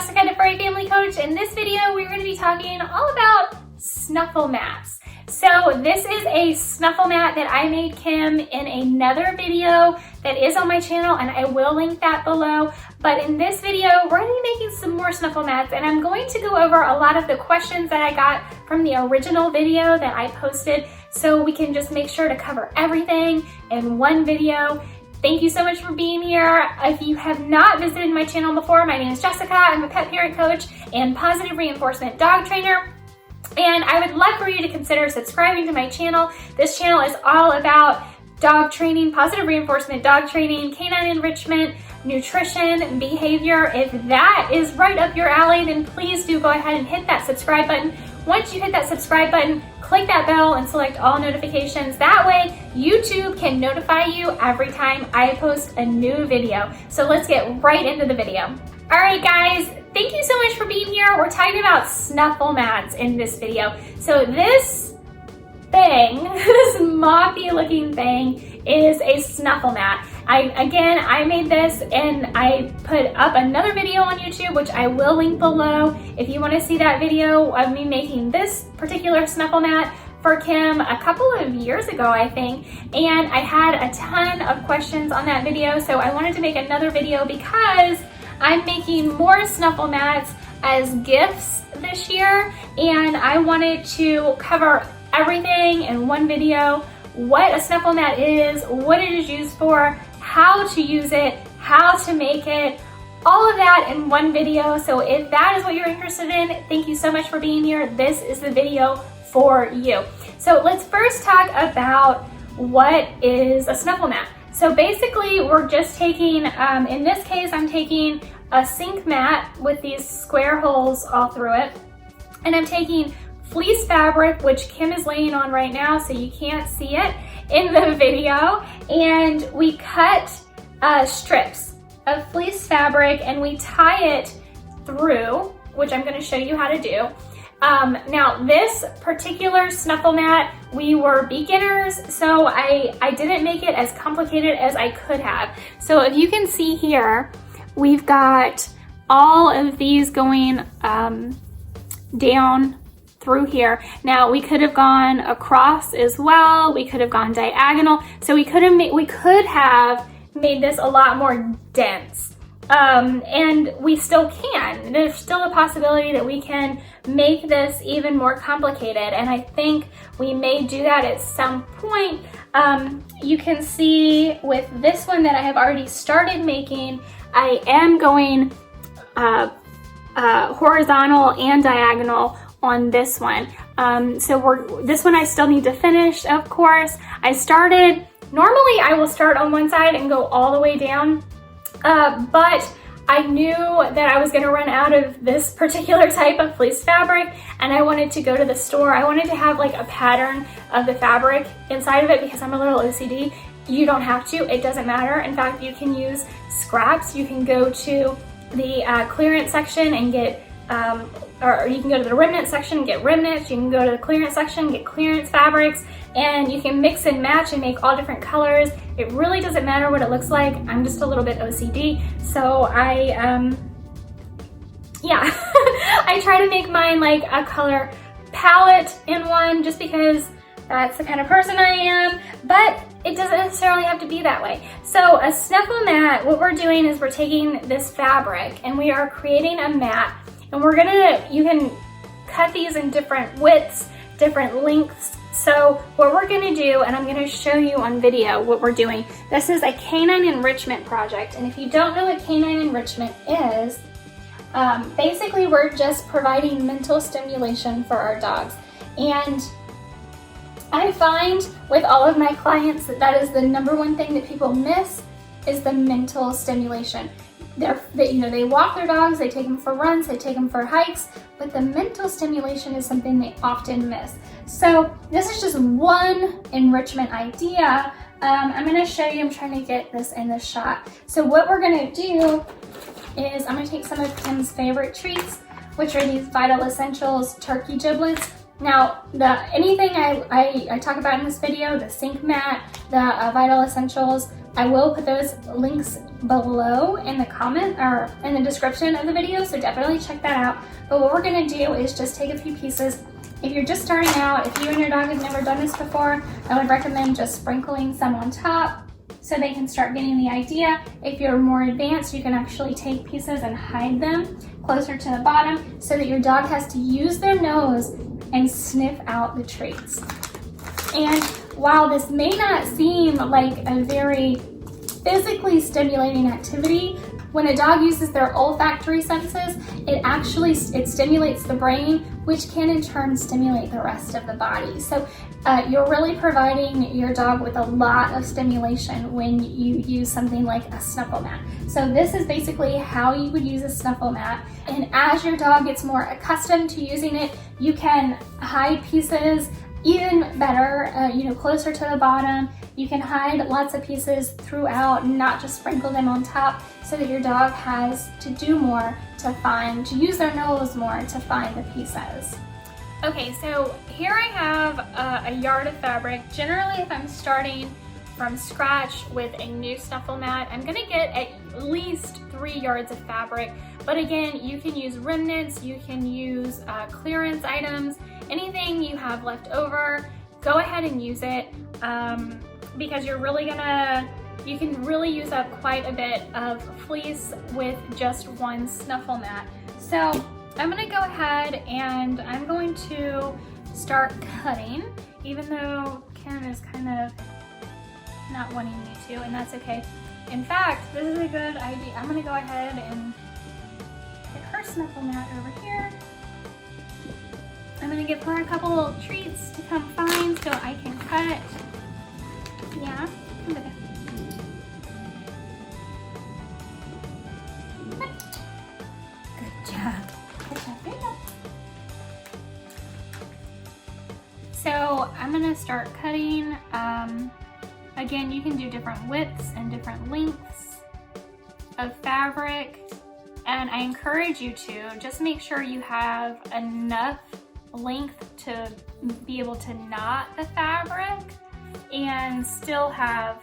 Jessica, the Furry Family Coach. In this video, we're going to be talking all about Snuffle mats. So this is a Snuffle mat that I made Kim in another video that is on my channel, and I will link that below. But in this video, we're going to be making some more Snuffle mats, and I'm going to go over a lot of the questions that I got from the original video that I posted, so we can just make sure to cover everything in one video. Thank you so much for being here. If you have not visited my channel before, my name is Jessica. I'm a pet parent coach and positive reinforcement dog trainer. And I would love for you to consider subscribing to my channel. This channel is all about dog training, positive reinforcement dog training, canine enrichment, nutrition, behavior. If that is right up your alley, then please do go ahead and hit that subscribe button. Once you hit that subscribe button, click that bell and select all notifications. That way, YouTube can notify you every time I post a new video. So let's get right into the video. All right, guys, thank you so much for being here. We're talking about Snuffle mats in this video. So this thing, this moppy looking thing, is a Snuffle mat. I made this and I put up another video on YouTube, which I will link below if you want to see that video of me making this particular Snuffle mat for Kim a couple of years ago, I think. And I had a ton of questions on that video, so I wanted to make another video because I'm making more Snuffle mats as gifts this year, and I wanted to cover everything in one video: what a Snuffle mat is, what it is used for, how to use it, how to make it, all of that in one video. So if that is what you're interested in, thank you so much for being here. This is the video for you. So let's first talk about what is a Snuffle mat. So basically we're just taking, in this case, I'm taking a sink mat with these square holes all through it, and I'm taking fleece fabric, which Kim is laying on right now, so you can't see it in the video, and we cut strips of fleece fabric and we tie it through, which I'm going to show you how to do. Now this particular Snuffle mat, we were beginners, so I didn't make it as complicated as I could have. So if you can see here, we've got all of these going down through here. Now we could have gone across as well. We could have gone diagonal. So we could have made this a lot more dense. And we still can. There's still a possibility that we can make this even more complicated. And I think we may do that at some point. You can see with this one that I have already started making, I am going horizontal and diagonal on this one. This one I still need to finish, of course. Normally I will start on one side and go all the way down, but I knew that I was gonna run out of this particular type of fleece fabric, and I wanted to go to the store. I wanted to have like a pattern of the fabric inside of it because I'm a little OCD. You don't have to, it doesn't matter. In fact, you can use scraps. You can go to the clearance section and get or you can go to the remnant section and get remnants. You can go to the clearance section and get clearance fabrics, and you can mix and match and make all different colors. It really doesn't matter what it looks like. I'm just a little bit OCD, so I try to make mine like a color palette in one, just because that's the kind of person I am, but it doesn't necessarily have to be that way. So a Snuffle mat, what we're doing is we're taking this fabric and we are creating a mat. And you can cut these in different widths, different lengths. So what we're gonna do, and I'm gonna show you on video what we're doing. This is a Canine Enrichment project. And if you don't know what Canine Enrichment is, basically we're just providing mental stimulation for our dogs. And I find with all of my clients that is the number one thing that people miss is the mental stimulation. They walk their dogs, they take them for runs, they take them for hikes, but the mental stimulation is something they often miss. So this is just one enrichment idea. I'm gonna show you, I'm trying to get this in the shot. So what we're gonna do is I'm gonna take some of Kim's favorite treats, which are these Vital Essentials turkey giblets. Now, anything I talk about in this video, the sink mat, the Vital Essentials, I will put those links below in the comment or in the description of the video, so definitely check that out. But what we're gonna do is just take a few pieces. If you're just starting out, if you and your dog have never done this before, I would recommend just sprinkling some on top so they can start getting the idea. If you're more advanced, you can actually take pieces and hide them closer to the bottom so that your dog has to use their nose and sniff out the treats. And while this may not seem like a very physically stimulating activity, when a dog uses their olfactory senses, it stimulates the brain, which can in turn stimulate the rest of the body. So you're really providing your dog with a lot of stimulation when you use something like a Snuffle mat. So this is basically how you would use a Snuffle mat. And as your dog gets more accustomed to using it, you can hide pieces even better, closer to the bottom. You can hide lots of pieces throughout, not just sprinkle them on top, so that your dog has to do more to use their nose more to find the pieces. Okay, so here I have a yard of fabric. Generally, if I'm starting from scratch with a new Snuffle mat, I'm gonna get at least 3 yards of fabric. But again, you can use remnants, you can use clearance items, anything you have left over, go ahead and use it because you can really use up quite a bit of fleece with just one Snuffle mat. So I'm gonna go ahead and I'm going to start cutting, even though Kim is kind of not wanting me to, and that's okay. In fact, this is a good idea. I'm gonna go ahead and get her Snuffle mat over here. I'm gonna give her a couple treats to come find so I can cut. Yeah, come with it. Good job. Good job, good job. So I'm gonna start cutting. Again, you can do different widths and different lengths of fabric. And I encourage you to just make sure you have enough length to be able to knot the fabric and still have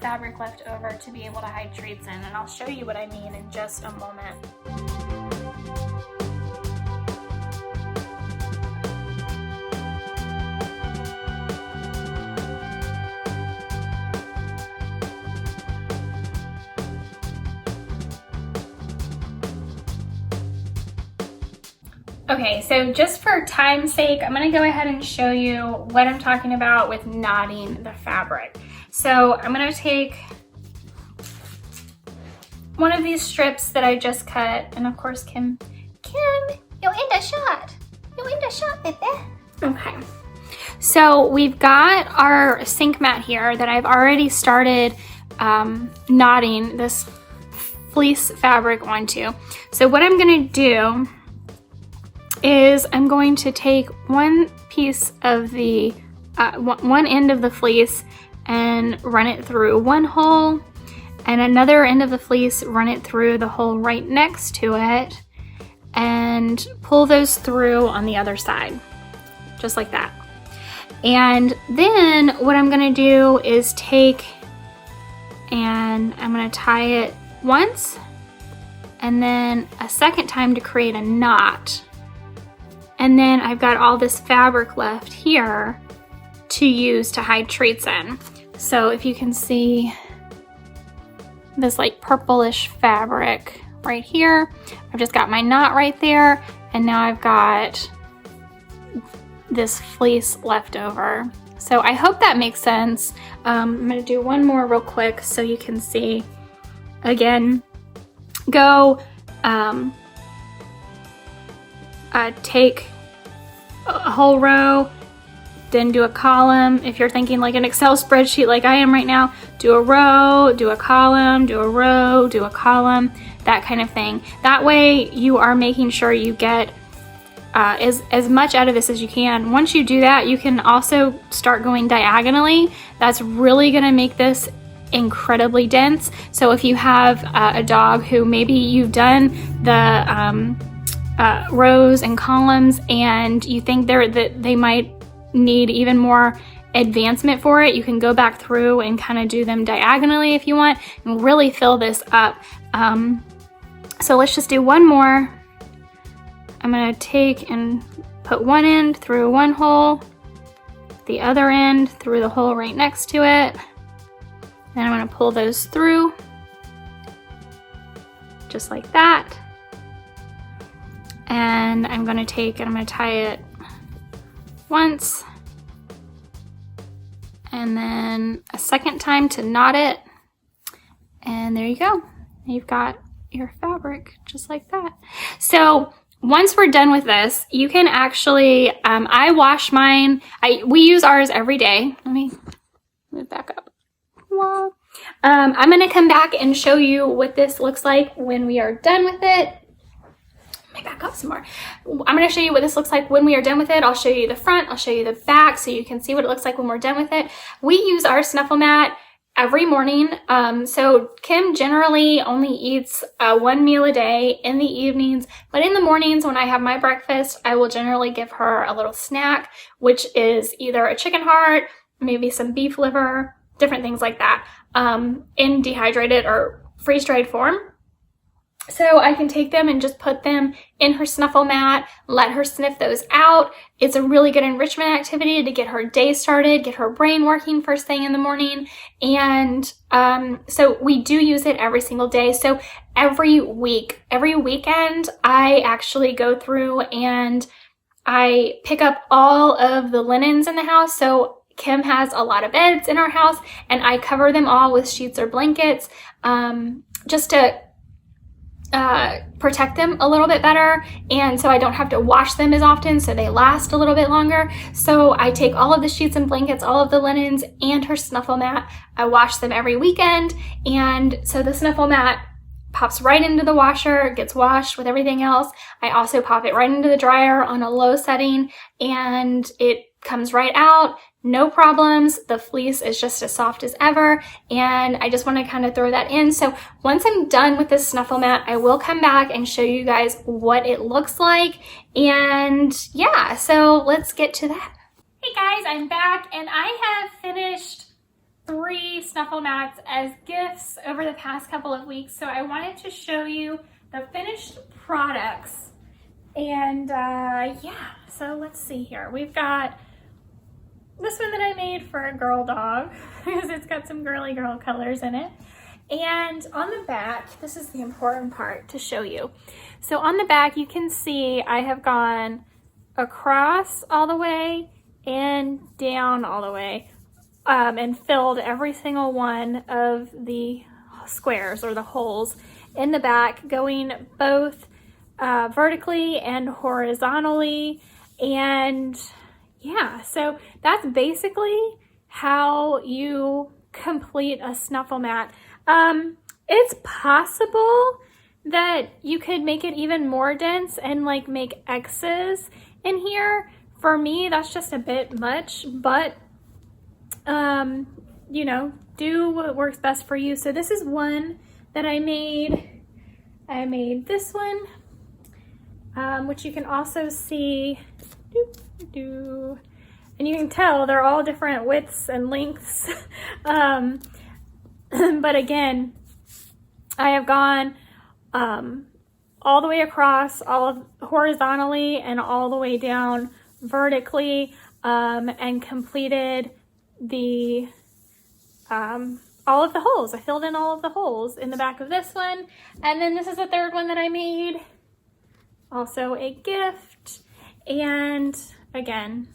fabric left over to be able to hide treats in. And I'll show you what I mean in just a moment. Okay, so just for time's sake, I'm gonna go ahead and show you what I'm talking about with knotting the fabric. So I'm gonna take one of these strips that I just cut, and of course Kim, you're in the shot. You're in the shot, baby. Okay, so we've got our sink mat here that I've already started knotting this fleece fabric onto. So what I'm gonna do is I'm going to take one piece of the, one end of the fleece and run it through one hole, and another end of the fleece, run it through the hole right next to it, and pull those through on the other side, just like that. And then what I'm gonna do is take and I'm gonna tie it once, and then a second time to create a knot. And then I've got all this fabric left here to use to hide treats in. So if you can see this like purplish fabric right here, I've just got my knot right there, and now I've got this fleece left over. So I hope that makes sense. I'm gonna do one more real quick so you can see. Again, go take a whole row, then do a column. If you're thinking like an Excel spreadsheet like I am right now, do a row, do a column, do a row, do a column, that kind of thing. That way you are making sure you get as much out of this as you can. Once you do that, you can also start going diagonally. That's really gonna make this incredibly dense. So if you have a dog who maybe you've done the rows and columns and you think that they might need even more advancement for it. You can go back through and kind of do them diagonally if you want and really fill this up. So let's just do one more. I'm gonna take and put one end through one hole, the other end through the hole right next to it. Then I'm gonna pull those through, just like that. And I'm gonna take and I'm gonna tie it once, and then a second time to knot it. And there you go. You've got your fabric just like that. So once we're done with this, you can actually, I wash mine. We use ours every day. Let me move back up. I'm gonna come back and show you what this looks like when we are done with it. Let me back up some more. I'm gonna show you what this looks like when we are done with it. I'll show you the front, I'll show you the back so you can see what it looks like when we're done with it. We use our Snuffle mat every morning. So Kim generally only eats one meal a day in the evenings, but in the mornings when I have my breakfast, I will generally give her a little snack, which is either a chicken heart, maybe some beef liver, different things like that, in dehydrated or freeze-dried form. So I can take them and just put them in her Snuffle mat, let her sniff those out. It's a really good enrichment activity to get her day started, get her brain working first thing in the morning. And so we do use it every single day. So every weekend, I actually go through and I pick up all of the linens in the house. So Kim has a lot of beds in our house and I cover them all with sheets or blankets just to protect them a little bit better, and so I don't have to wash them as often, so they last a little bit longer. So I take all of the sheets and blankets, all of the linens, and her Snuffle mat. I wash them every weekend, and so the Snuffle mat pops right into the washer, gets washed with everything else. I also pop it right into the dryer on a low setting, and it comes right out. No problems. The fleece is just as soft as ever. And I just want to kind of throw that in. So once I'm done with this Snuffle mat, I will come back and show you guys what it looks like. And yeah, so let's get to that. Hey guys, I'm back and I have finished 3 Snuffle mats as gifts over the past couple of weeks. So I wanted to show you the finished products. And yeah, so let's see here. We've got this one that I made for a girl dog because it's got some girly girl colors in it. And on the back, this is the important part to show you. So on the back, you can see I have gone across all the way and down all the way and filled every single one of the squares or the holes in the back, going both vertically and horizontally. And yeah, so that's basically how you complete a Snuffle mat. It's possible that you could make it even more dense and like make X's in here. For me, that's just a bit much, but you know, do what works best for you. So this is one that I made. I made this one, which you can also see. And you can tell they're all different widths and lengths. But again, I have gone all the way across, horizontally and all the way down vertically, and completed the all of the holes. I filled in all of the holes in the back of this one. And then this is the third one that I made. Also a gift. And again,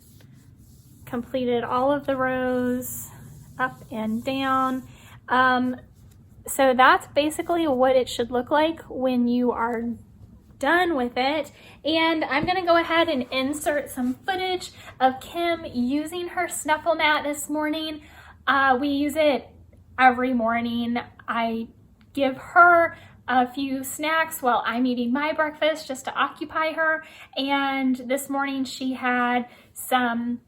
completed all of the rows up and down. So that's basically what it should look like when you are done with it. And I'm gonna go ahead and insert some footage of Kim using her Snuffle mat this morning. We use it every morning. I give her a few snacks while I'm eating my breakfast just to occupy her. And this morning she had some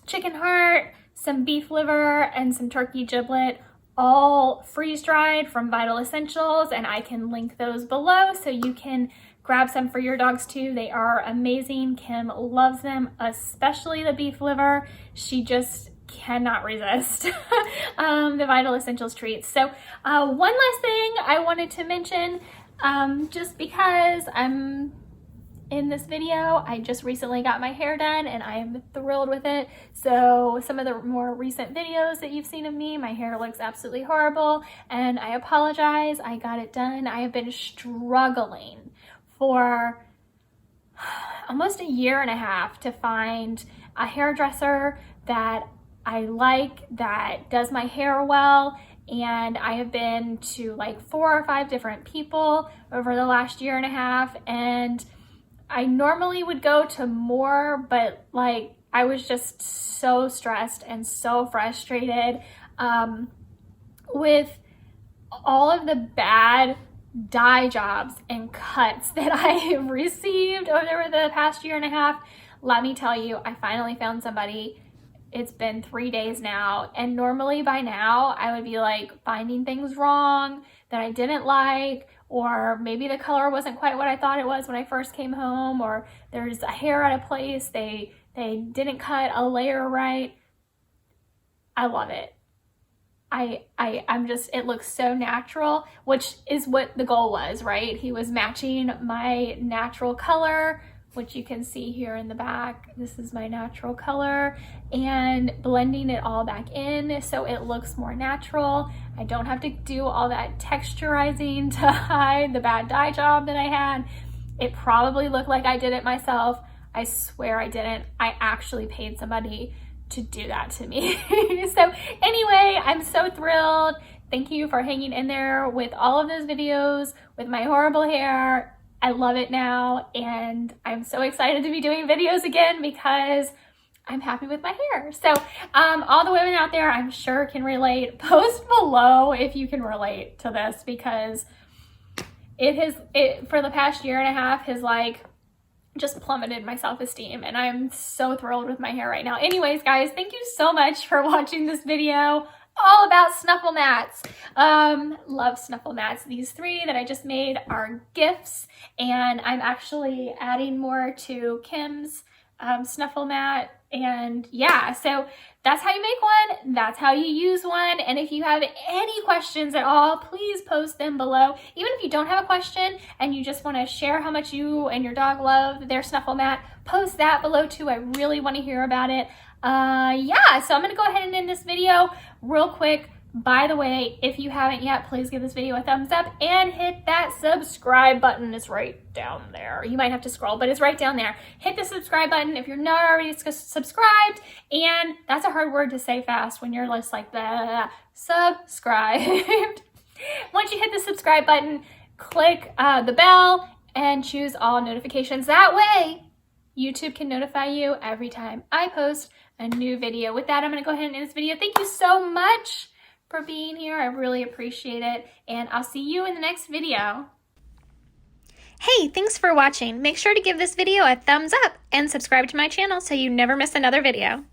chicken heart, some beef liver, and some turkey giblet, all freeze-dried from Vital Essentials, and I can link those below so you can grab some for your dogs too. They are amazing. Kim loves them, especially the beef liver. She just cannot resist the Vital Essentials treats. So one last thing I wanted to mention, just because I'm in this video, I just recently got my hair done and I'm thrilled with it. So some of the more recent videos that you've seen of me, my hair looks absolutely horrible and I apologize. I got it done. I have been struggling for almost a year and a half to find a hairdresser that I like, that does my hair well. And I have been to like 4 or 5 different people over the last year and a half, and I normally would go to more, but like I was just so stressed and so frustrated with all of the bad dye jobs and cuts that I have received over the past year and a half. Let me tell you, I finally found somebody. It's been 3 days now, and normally by now I would be like finding things wrong that I didn't like, or maybe the color wasn't quite what I thought it was when I first came home, or there's a hair out of place, they didn't cut a layer right. I love it. I'm just, it looks so natural, which is what the goal was, right? He was matching my natural color, which you can see here in the back. This is my natural color, and blending it all back in so it looks more natural. I don't have to do all that texturizing to hide the bad dye job that I had. It probably looked like I did it myself. I swear I didn't. I actually paid somebody to do that to me. So anyway, I'm so thrilled. Thank you for hanging in there with all of those videos with my horrible hair. I love it now, and I'm so excited to be doing videos again because I'm happy with my hair. So all the women out there, I'm sure, can relate. Post below if you can relate to this, because it for the past year and a half has like just plummeted my self-esteem, and I'm so thrilled with my hair right now. Anyways, guys, thank you so much for watching this video all about Snuffle mats. Love Snuffle mats. These 3 that I just made are gifts, and I'm actually adding more to Kim's Snuffle mat. And yeah, so that's how you make one, that's how you use one. And if you have any questions at all, please post them below. Even if you don't have a question and you just want to share how much you and your dog love their Snuffle mat, post that below too. I really want to hear about it. Yeah, so I'm gonna go ahead and end this video real quick. By the way, if you haven't yet, please give this video a thumbs up and hit that subscribe button. It's right down there. You might have to scroll, but it's right down there. Hit the subscribe button if you're not already subscribed. And that's a hard word to say fast when you're just like subscribed. Once you hit the subscribe button, click the bell and choose all notifications. That way, YouTube can notify you every time I post a new video. With that, I'm gonna go ahead and end this video. Thank you so much for being here. I really appreciate it, and I'll see you in the next video. Hey, thanks for watching. Make sure to give this video a thumbs up and subscribe to my channel so you never miss another video.